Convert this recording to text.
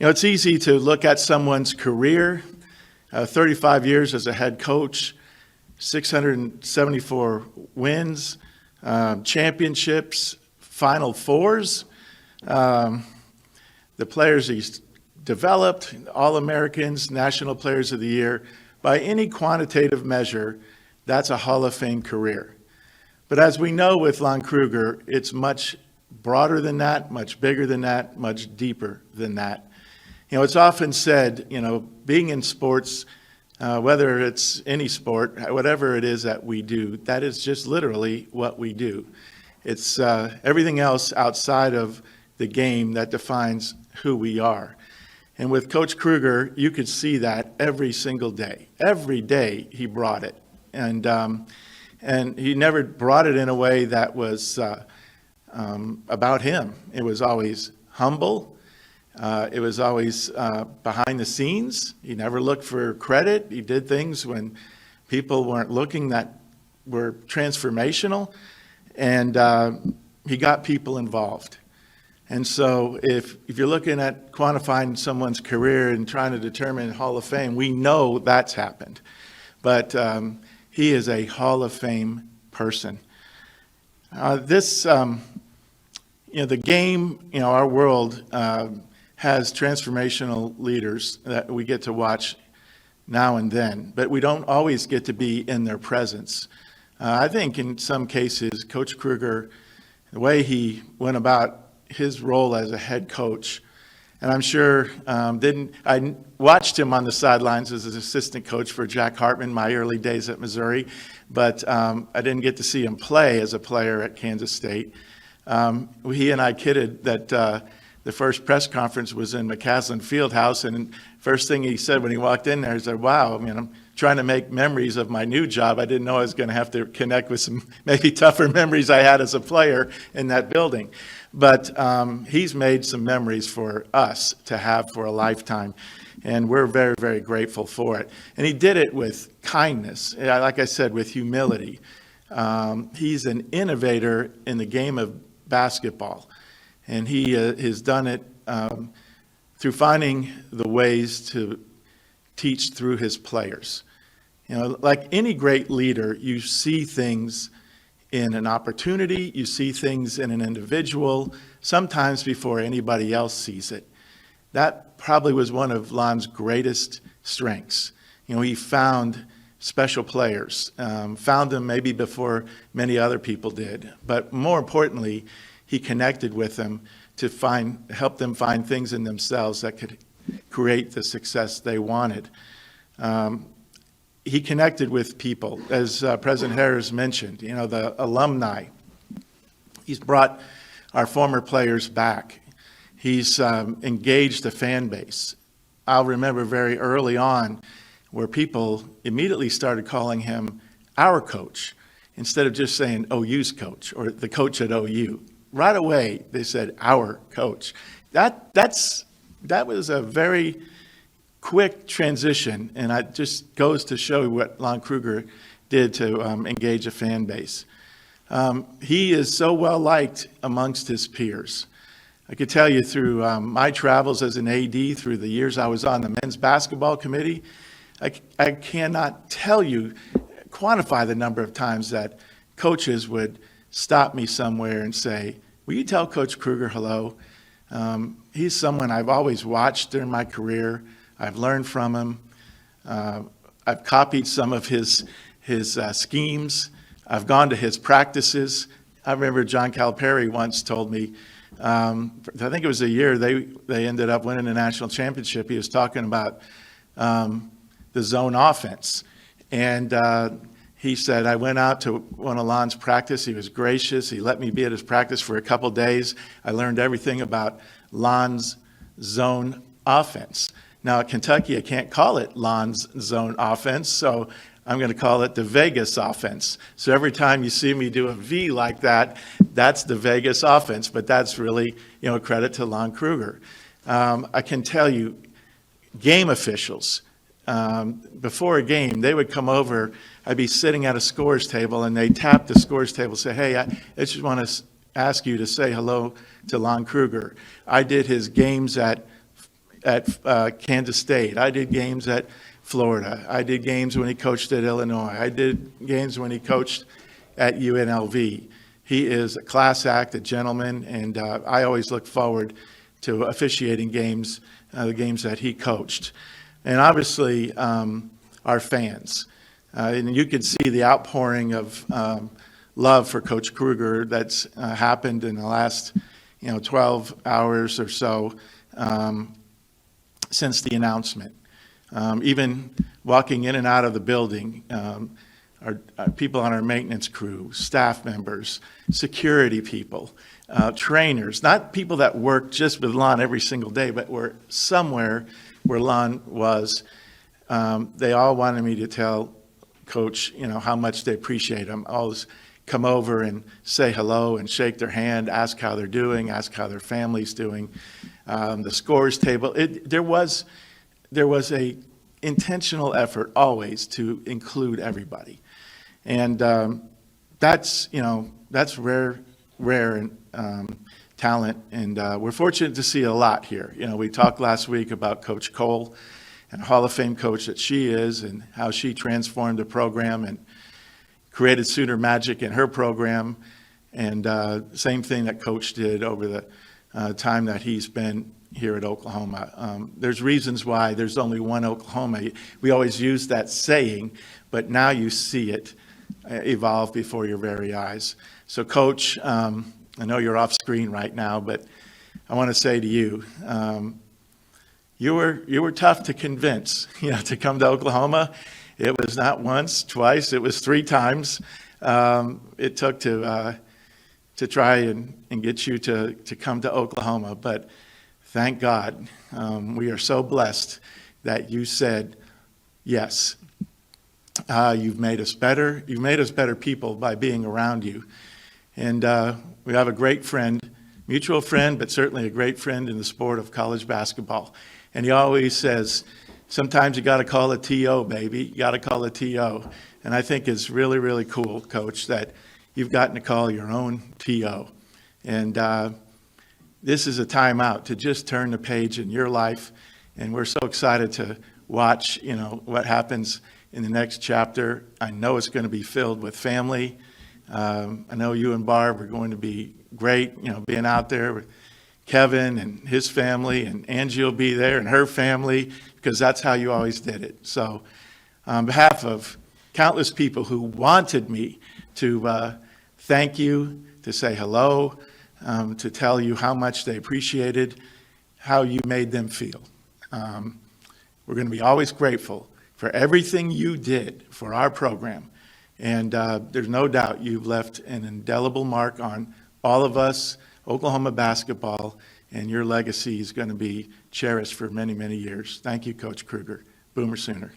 It's easy to look at someone's career, 35 years as a head coach, 674 wins, championships, Final Fours, the players he's developed, All-Americans, National Players of the Year. By any quantitative measure, that's a Hall of Fame career. But as we know with Lon Kruger, it's much broader than that, much bigger than that, much deeper than that. It's often said, being in sports, whether it's any sport, whatever it is that we do, that is just literally what we do. It's everything else outside of the game that defines who we are. And with Coach Kruger, you could see that every single day. Every day he brought it. And he never brought it in a way that was about him. It was always humble. It was always behind the scenes. He never looked for credit. He did things when people weren't looking that were transformational. And he got people involved. And so if you're looking at quantifying someone's career and trying to determine Hall of Fame, we know that's happened. But he is a Hall of Fame person. The game, our world has transformational leaders that we get to watch now and then, but we don't always get to be in their presence. I think in some cases, Coach Kruger, the way he went about his role as a head coach, and I'm sure I watched him on the sidelines as an assistant coach for Jack Hartman my early days at Missouri, but I didn't get to see him play as a player at Kansas State. He and I kidded that the first press conference was in McCaslin Fieldhouse, and first thing he said when he walked in there, he said, wow, I'm trying to make memories of my new job. I didn't know I was going to have to connect with some maybe tougher memories I had as a player in that building. But he's made some memories for us to have for a lifetime, and we're very, very grateful for it. And he did it with kindness, like I said, with humility. He's an innovator in the game of basketball. And he has done it through finding the ways to teach through his players. Like any great leader, you see things in an opportunity, you see things in an individual, sometimes before anybody else sees it. That probably was one of Lon's greatest strengths. He found special players, found them maybe before many other people did. But more importantly, he connected with them to help them find things in themselves that could create the success they wanted. He connected with people, as President Harris mentioned, the alumni. He's brought our former players back. He's engaged the fan base. I'll remember very early on where people immediately started calling him our coach instead of just saying OU's coach or the coach at OU. Right away, they said, our coach. That was a very quick transition, and it just goes to show what Lon Kruger did to engage a fan base. He is so well liked amongst his peers. I could tell you through my travels as an AD, through the years I was on the men's basketball committee, I cannot quantify the number of times that coaches would stop me somewhere and say, will you tell Coach Kruger hello? He's someone I've always watched during my career. I've learned from him. I've copied some of his schemes. I've gone to his practices. I remember John Calipari once told me, I think it was a year they ended up winning a national championship. He was talking about the zone offense. And he said, I went out to one of Lon's practice. He was gracious. He let me be at his practice for a couple days. I learned everything about Lon's zone offense. Now at Kentucky, I can't call it Lon's zone offense, so I'm going to call it the Vegas offense. So every time you see me do a V like that, that's the Vegas offense, but that's really, a credit to Lon Kruger. I can tell you, game officials, before a game, they would come over. I'd be sitting at a scores table, and they'd tap the scores table and say, hey, I just want to ask you to say hello to Lon Kruger. I did his games at at Kansas State. I did games at Florida. I did games when he coached at Illinois. I did games when he coached at UNLV. He is a class act, a gentleman, and I always look forward to officiating games, the games that he coached. And obviously, our fans. And you can see the outpouring of love for Coach Kruger that's happened in the last 12 hours or so since the announcement. Even walking in and out of the building, our people on our maintenance crew, staff members, security people, trainers, not people that work just with Lon every single day, but were somewhere where Lon was. They all wanted me to tell Coach, how much they appreciate him. Always come over and say hello and shake their hand, ask how they're doing, ask how their family's doing. The scores table, there was a intentional effort always to include everybody. And that's rare talent, and we're fortunate to see a lot here. We talked last week about Coach Cole and Hall of Fame coach that she is, and how she transformed the program and created Sooner Magic in her program, and same thing that Coach did over the time that he's been here at Oklahoma. There's reasons why there's only one Oklahoma. We always use that saying, but now you see it evolve before your very eyes. So Coach, I know you're off screen right now, but I want to say to you, you were tough to convince, to come to Oklahoma. It was not once, twice, it was 3 times. It took to try and get you to come to Oklahoma, but thank God, we are so blessed that you said yes. You've made us better. You've made us better people by being around you. And we have a great friend, mutual friend, but certainly a great friend in the sport of college basketball. And he always says, sometimes you got to call a TO, baby. You got to call a TO. And I think it's really, really cool, Coach, that you've gotten to call your own TO. And this is a time out to just turn the page in your life. And we're so excited to watch, what happens in the next chapter. I know it's going to be filled with family. I know you and Barb are going to be great, being out there with Kevin and his family, and Angie will be there and her family, because that's how you always did it. So on behalf of countless people who wanted me to thank you, to say hello, to tell you how much they appreciated how you made them feel. We're going to be always grateful for everything you did for our program. And there's no doubt you've left an indelible mark on all of us, Oklahoma basketball, and your legacy is going to be cherished for many, many years. Thank you, Coach Kruger. Boomer Sooner.